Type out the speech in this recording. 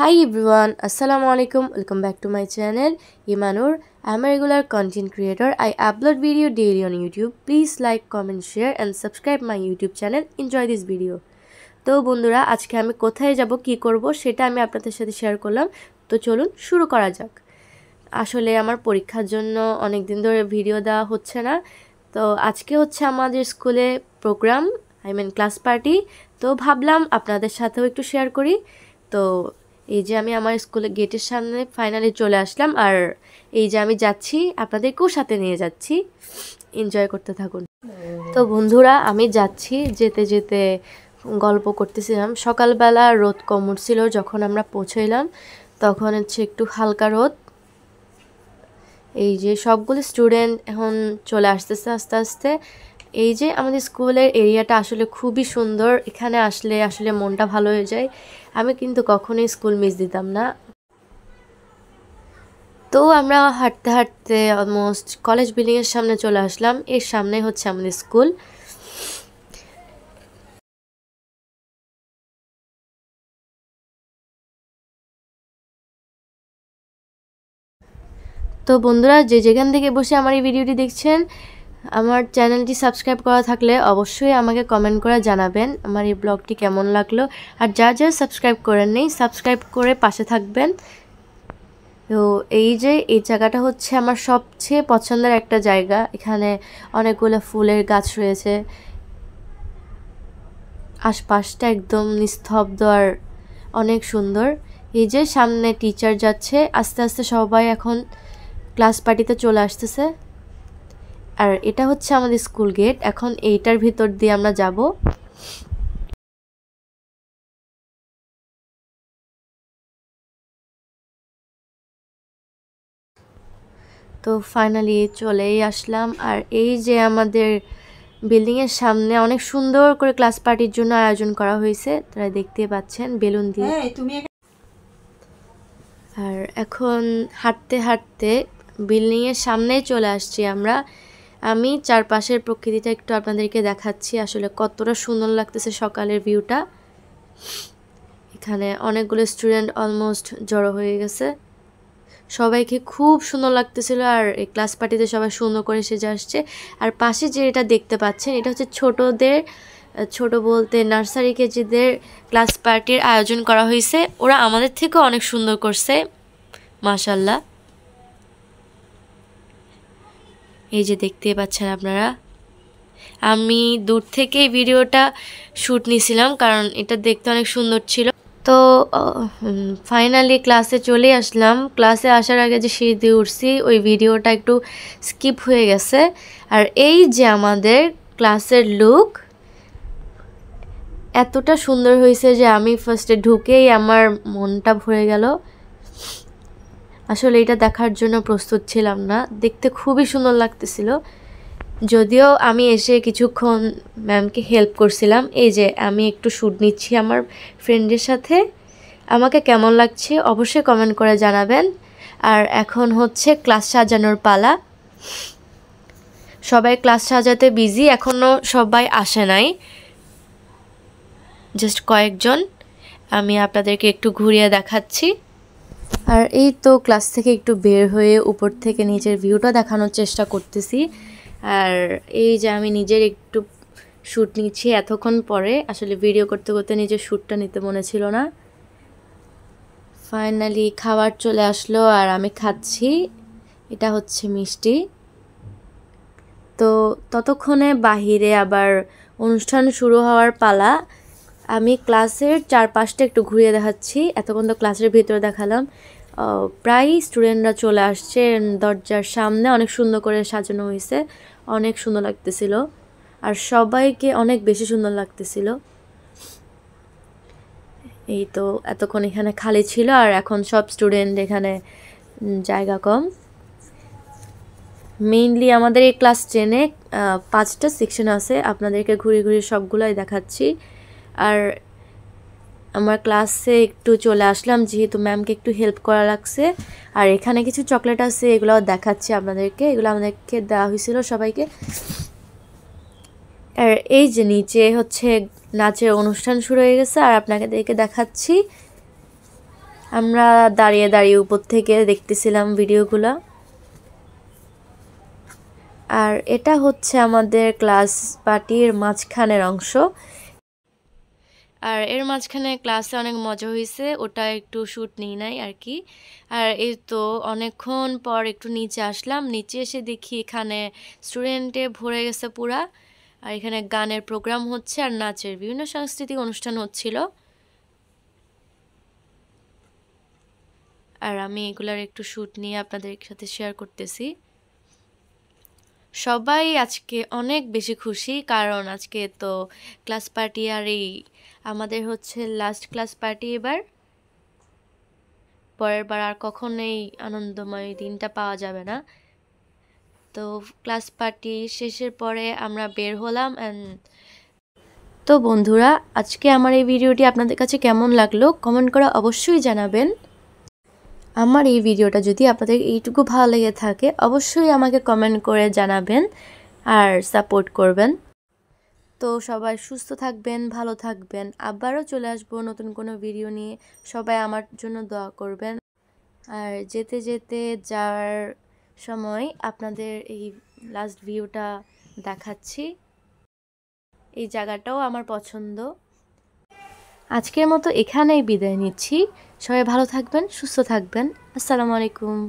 Hi everyone, Assalamu alaikum. Welcome back to my channel Imanur. I am a regular content creator. I upload video daily on YouTube. Please like, comment, share and subscribe my YouTube channel. Enjoy this video. তো বন্ধুরা আজকে আমি কোথায় যাব কি করব সেটা আমি আপনাদের সাথে শেয়ার করলাম। তো চলুন শুরু করা যাক। আসলে আমার পরীক্ষার জন্য অনেক দিন ধরে ভিডিও দেওয়া হচ্ছে না। তো আজকে হচ্ছে আমাদের স্কুলে প্রোগ্রাম ক্লাস পার্টি। তো ভাবলাম আপনাদের সাথেও একটু শেয়ার করি। তো এই যে আমি আমার স্কুলের গেটের সামনে ফাইনালি চলে আসলাম আর এই যে আমি যাচ্ছি আপনাদেরকেও সাথে নিয়ে যাচ্ছি, এনজয় করতে থাকুন। তো বন্ধুরা আমি যাচ্ছি, যেতে যেতে গল্প করতেছিলাম। সকালবেলা রোদ কম উঠছিল, যখন আমরা পৌঁছাইলাম তখন হচ্ছে একটু হালকা রোদ। এই যে সবগুলো স্টুডেন্ট এখন চলে আসতেছে আস্তে আস্তে। এই যে আমাদের স্কুলের এরিয়াটা আসলে খুবই সুন্দর, এখানে আসলে আসলে মনটা ভালো হয়ে যায়। আমি কিন্তু কখনোই স্কুল মিস দিতাম না। তো আমরা হাঁটতে হাঁটতে অলমোস্ট কলেজ বিল্ডিংয়ের সামনে চলে আসলাম। এর সামনে হচ্ছে আমাদের স্কুল। তো বন্ধুরা যে যেখান থেকে বসে আমার এই ভিডিওটি দেখছেন, আমার চ্যানেলটি সাবস্ক্রাইব করা থাকলে অবশ্যই আমাকে কমেন্ট করে জানাবেন আমার এই ব্লগটি কেমন লাগলো। আর যারা যারা সাবস্ক্রাইব করেন নেই, সাবস্ক্রাইব করে পাশে থাকবেন। তো এই যে এই জায়গাটা হচ্ছে আমার সবচেয়ে পছন্দের একটা জায়গা। এখানে অনেকগুলো ফুলের গাছ রয়েছে, আশপাশটা একদম নিস্তব্ধ আর অনেক সুন্দর। এই যে সামনে টিচার যাচ্ছে, আস্তে আস্তে সবাই এখন ক্লাস পার্টিতে চলে আসতেছে। আর এটা হচ্ছে আমাদের স্কুল গেট। এখন এইটার ভিতর দিয়ে আমরা যাব। তো ফাইনালি চলেই আসলাম। আর এই যে আমাদের বিল্ডিংয়ের সামনে অনেক সুন্দর করে ক্লাস পার্টির জন্য আয়োজন করা হয়েছে, তারা দেখতে পাচ্ছেন বেলুন দিয়ে। আর এখন হাঁটতে হাঁটতে বিল্ডিংয়ের সামনেই চলে আসছি আমরা। আমি চারপাশের প্রকৃতিটা একটু আপনাদেরকে দেখাচ্ছি, আসলে কতটা সুন্দর লাগতেছে সকালের ভিউটা। এখানে অনেকগুলো স্টুডেন্ট অলমোস্ট জড়ো হয়ে গেছে, সবাইকে খুব সুন্দর লাগতেছিল। আর এই ক্লাস পার্টিতে সবাই সুন্দর করে সেজে আসছে। আর পাশে যে এটা দেখতে পাচ্ছেন, এটা হচ্ছে ছোটদের, ছোট বলতে নার্সারি কেজিদের ক্লাস পার্টির আয়োজন করা হয়েছে। ওরা আমাদের থেকেও অনেক সুন্দর করছে, মাশাল্লাহ। এই যে দেখতেই পাচ্ছেন আপনারা, আমি দূর থেকেই ভিডিওটা শ্যুট নিয়েছিলাম কারণ এটা দেখতে অনেক সুন্দর ছিল। তো ফাইনালি ক্লাসে চলে আসলাম। ক্লাসে আসার আগে যে সিঁড়ি দিয়ে উঠছি ওই ভিডিওটা একটু স্কিপ হয়ে গেছে। আর এই যে আমাদের ক্লাসের লুক এতটা সুন্দর হয়েছে যে আমি ফার্স্টে ঢুকেই আমার মনটা ভরে গেল। আসলে এটা দেখার জন্য প্রস্তুত ছিলাম না, দেখতে খুবই সুন্দর লাগতেছিল। যদিও আমি এসে কিছুক্ষণ ম্যামকে হেল্প করছিলাম। এই যে আমি একটু শ্যুট নিচ্ছি আমার ফ্রেন্ডের সাথে। আমাকে কেমন লাগছে অবশ্যই কমেন্ট করে জানাবেন। আর এখন হচ্ছে ক্লাস সাজানোর পালা। সবাই ক্লাস সাজাতে বিজি, এখনও সবাই আসে নাই, জাস্ট কয়েকজন। আমি আপনাদেরকে একটু ঘুরিয়ে দেখাচ্ছি। আর এই তো ক্লাস থেকে একটু বের হয়ে উপর থেকে নিচের ভিউটা দেখানোর চেষ্টা করতেছি। আর এই যে আমি নিজের একটু শ্যুট নিচ্ছি এতক্ষণ পরে, আসলে ভিডিও করতে করতে নিজের শ্যুটটা নিতে মনে ছিল না। ফাইনালি খাবার চলে আসলো আর আমি খাচ্ছি। এটা হচ্ছে মিষ্টি। তো ততক্ষণে বাহিরে আবার অনুষ্ঠান শুরু হওয়ার পালা। আমি ক্লাসের চারপাশটা একটু ঘুরিয়ে দেখাচ্ছি, এতক্ষণ তো ক্লাসের ভিতরে দেখালাম। প্রায় স্টুডেন্টরা চলে আসছে, দরজার সামনে অনেক সুন্দর করে সাজানো হয়েছে, অনেক সুন্দর লাগতেছিল। আর সবাইকে অনেক বেশি সুন্দর লাগতেছিল। এই তো এতক্ষণ এখানে খালি ছিল আর এখন সব স্টুডেন্ট, এখানে জায়গা কম। মেইনলি আমাদের এই ক্লাস 10-এ 5টা সেকশন আছে, আপনাদেরকে ঘুরে ঘুরে সবগুলোই দেখাচ্ছি। আর আমার ক্লাসে একটু চলে আসলাম যেহেতু ম্যামকে একটু হেল্প করা লাগছে। আর এখানে কিছু চকলেট আছে, এগুলো দেখাচ্ছি আপনাদেরকে। এগুলো আমাদেরকে দেওয়া হয়েছিল সবাইকে। আর এই যে নিচে হচ্ছে নাচের অনুষ্ঠান শুরু হয়ে গেছে আর আপনাদেরকে দেখাচ্ছি। আমরা দাঁড়িয়ে দাঁড়িয়ে উপর থেকে দেখতেছিলাম ভিডিওগুলো। আর এটা হচ্ছে আমাদের ক্লাস পার্টির মাঝখানের অংশ। আর এর মাঝখানে ক্লাসে অনেক মজা হয়েছে, ওটা একটু শ্যুট নিই নাই আর কি। আর এই তো অনেকক্ষণ পর একটু নিচে আসলাম, নিচে এসে দেখি এখানে স্টুডেন্টে ভরে গেছে পুরা। আর এখানে গানের প্রোগ্রাম হচ্ছে আর নাচের বিভিন্ন সাংস্কৃতিক অনুষ্ঠান হচ্ছিল। আর আমি এগুলার একটু শ্যুট নিয়ে আপনাদের সাথে শেয়ার করতেছি। সবাই আজকে অনেক বেশি খুশি, কারণ আজকে তো ক্লাস পার্টি আর এই আমাদের হচ্ছে লাস্ট ক্লাস পার্টি। এবার পরের বার আর কখনোই আনন্দময় দিনটা পাওয়া যাবে না। তো ক্লাস পার্টি শেষের পরে আমরা বের হলাম। তো বন্ধুরা, আজকে আমার এই ভিডিওটি আপনাদের কাছে কেমন লাগলো কমেন্ট করে অবশ্যই জানাবেন। আমার এই ভিডিওটা যদি আপনাদের এইটুকু ভালো লেগে থাকে অবশ্যই আমাকে কমেন্ট করে জানাবেন আর সাপোর্ট করবেন। তো সবাই সুস্থ থাকবেন, ভালো থাকবেন। আবারও চলে আসবো নতুন কোনো ভিডিও নিয়ে। সবাই আমার জন্য দোয়া করবেন। আর যেতে যেতে যাওয়ার সময় আপনাদের এই লাস্ট ভিউটা দেখাচ্ছি। এই জায়গাটাও আমার পছন্দ। আজকের মতো এখানেই বিদায় নিচ্ছি। সবাই ভালো থাকবেন, সুস্থ থাকবেন। আসসালামু আলাইকুম।